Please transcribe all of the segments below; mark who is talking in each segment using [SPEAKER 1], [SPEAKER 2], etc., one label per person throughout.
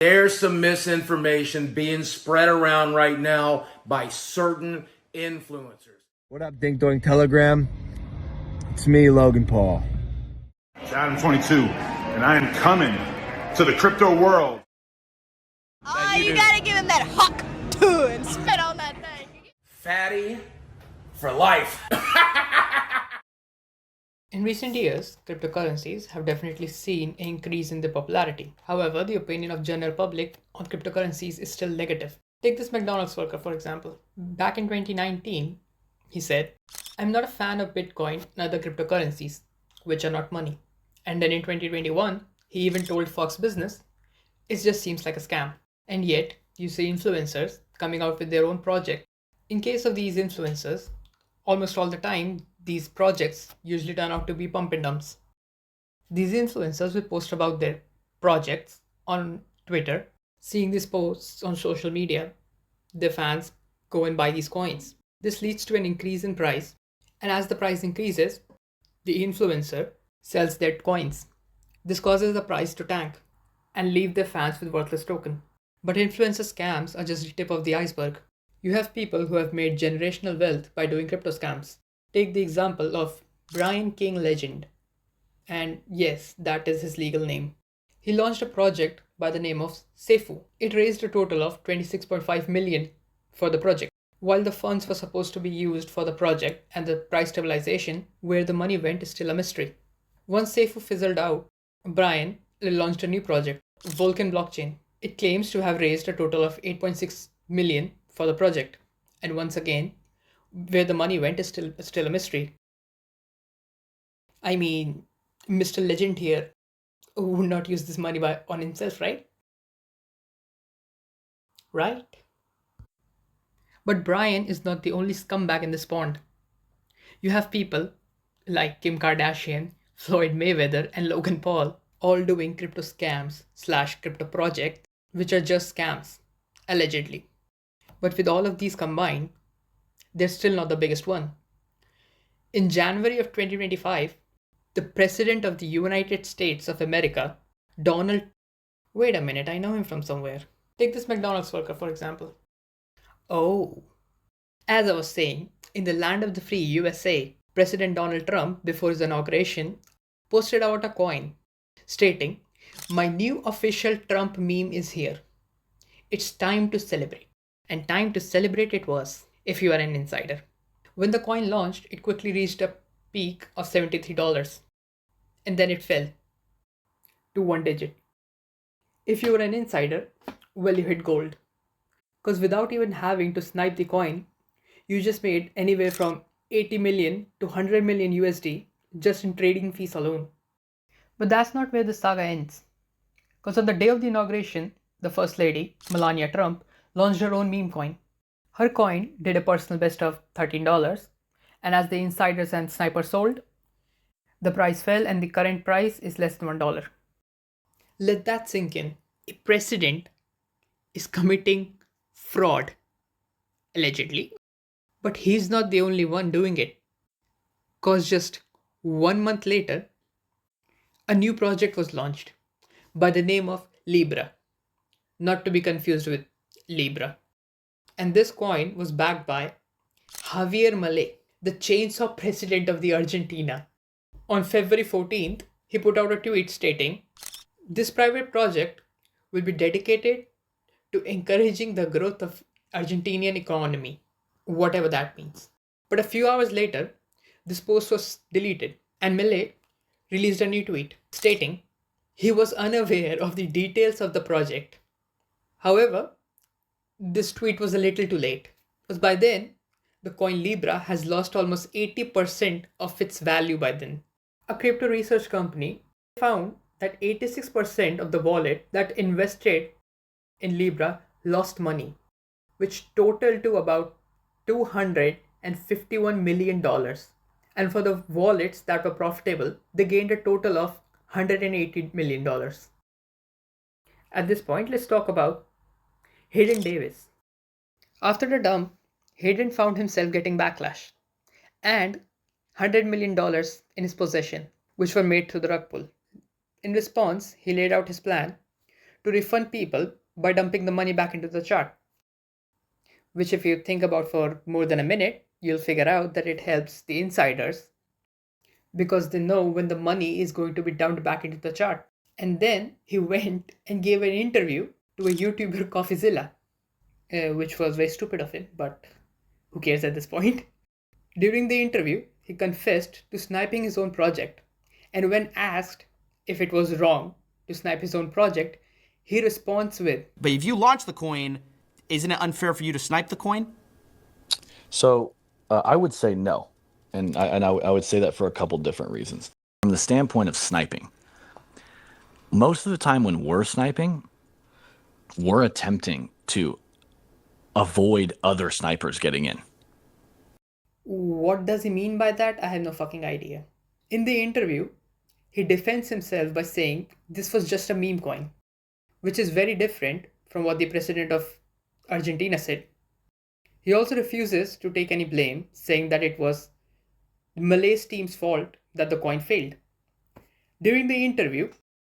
[SPEAKER 1] There's some misinformation being spread around right now by certain influencers.
[SPEAKER 2] What up, Dink Doink Telegram? It's me, Logan Paul.
[SPEAKER 3] I'm 22, and I am coming to the crypto world.
[SPEAKER 4] Oh, you gotta give him that huck, too, and spit on that thing.
[SPEAKER 1] Fatty for life.
[SPEAKER 5] In recent years, cryptocurrencies have definitely seen an increase in their popularity. However, the opinion of general public on cryptocurrencies is still negative. Take this McDonald's worker, for example. Back in 2019, he said, "I'm not a fan of Bitcoin and other cryptocurrencies, which are not money." And then in 2021, he even told Fox Business, "It just seems like a scam." And yet, you see influencers coming out with their own project. In case of these influencers, almost all the time, these projects usually turn out to be pump and dumps. These influencers will post about their projects on Twitter. Seeing these posts on social media, their fans go and buy these coins. This leads to an increase in price, and as the price increases, the influencer sells their coins. This causes the price to tank and leave their fans with worthless token. But influencer scams are just the tip of the iceberg. You have people who have made generational wealth by doing crypto scams. Take the example of Brian King Legend. And yes, that is his legal name. He launched a project by the name of Seifu. It raised a total of 26.5 million for the project. While the funds were supposed to be used for the project and the price stabilization, where the money went is still a mystery. Once Seifu fizzled out, Brian launched a new project, Vulcan Blockchain. It claims to have raised a total of 8.6 million for the project. And once again, where the money went is still a mystery. I mean, Mr. Legend here would not use this money on himself, right? Right? But Brian is not the only scumbag in this pond. You have people like Kim Kardashian, Floyd Mayweather, and Logan Paul all doing crypto scams / crypto projects, which are just scams, allegedly. But with all of these combined, they're still not the biggest one. In January of 2025, the President of the United States of America, Donald... Wait a minute, I know him from somewhere. Take this McDonald's worker, for example. Oh. As I was saying, in the land of the free USA, President Donald Trump, before his inauguration, posted out a coin stating, "My new official Trump meme is here. It's time to celebrate." And time to celebrate it was, if you are an insider. When the coin launched, it quickly reached a peak of $73. And then it fell to one digit. If you were an insider, well, you hit gold. Because without even having to snipe the coin, you just made anywhere from 80 million to 100 million USD just in trading fees alone. But that's not where the saga ends. Because on the day of the inauguration, the First Lady, Melania Trump, launched her own meme coin. Her coin did a personal best of $13, and as the insiders and snipers sold, the price fell and the current price is less than $1. Let that sink in. A president is committing fraud, allegedly. But he's not the only one doing it. Cause just 1 month later, a new project was launched by the name of Libra, not to be confused with Libra. And this coin was backed by Javier Milei, the chainsaw president of the Argentina. On February 14th, he put out a tweet stating, "This private project will be dedicated to encouraging the growth of Argentinian economy," whatever that means. But a few hours later, this post was deleted and Milei released a new tweet stating he was unaware of the details of the project. However, this tweet was a little too late, because by then, the coin Libra has lost almost 80% of its value by then. A crypto research company found that 86% of the wallet that invested in Libra lost money, which totaled to about $251 million. And for the wallets that were profitable, they gained a total of $180 million. At this point, let's talk about Hayden Davis. After the dump, Hayden found himself getting backlash and $100 million in his possession, which were made through the rug pull. In response, he laid out his plan to refund people by dumping the money back into the chart. Which, if you think about for more than a minute, you'll figure out that it helps the insiders because they know when the money is going to be dumped back into the chart. And then he went and gave an interview to a YouTuber, Coffeezilla, which was very stupid of him, but who cares at this point? During the interview, he confessed to sniping his own project, and when asked if it was wrong to snipe his own project, he responds with,
[SPEAKER 6] But if you launch the coin, isn't it unfair for you to snipe the coin?
[SPEAKER 7] So I would say no, and I would say that for a couple different reasons. From the standpoint of sniping, most of the time when we're sniping, we're attempting to avoid other snipers getting in.
[SPEAKER 5] What does he mean by that? I have no fucking idea. In the interview, he defends himself by saying this was just a meme coin, which is very different from what the president of Argentina said. He also refuses to take any blame, saying that it was Malay's team's fault that the coin failed. During the interview,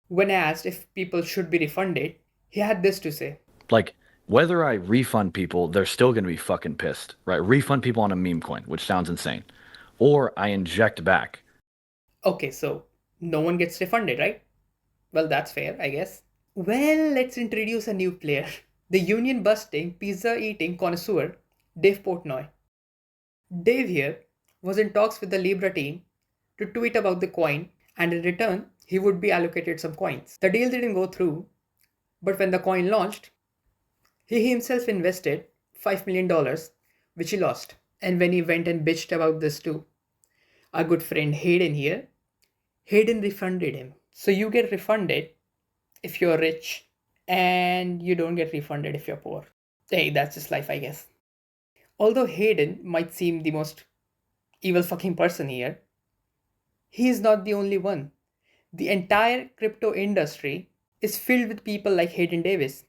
[SPEAKER 5] when asked if people should be refunded, he had this to say.
[SPEAKER 7] Like, whether I refund people, they're still going to be fucking pissed, right? Refund people on a meme coin, which sounds insane. Or I inject back.
[SPEAKER 5] Okay, so no one gets refunded, right? Well, that's fair, I guess. Well, let's introduce a new player. The union-busting, pizza-eating connoisseur, Dave Portnoy. Dave here was in talks with the Libra team to tweet about the coin, and in return, he would be allocated some coins. The deal didn't go through, but when the coin launched, he himself invested $5 million, which he lost. And when he went and bitched about this to our good friend Hayden here, Hayden refunded him. So you get refunded if you're rich, and you don't get refunded if you're poor. Hey, that's just life, I guess. Although Hayden might seem the most evil fucking person here, he is not the only one. The entire crypto industry is filled with people like Hayden Davis.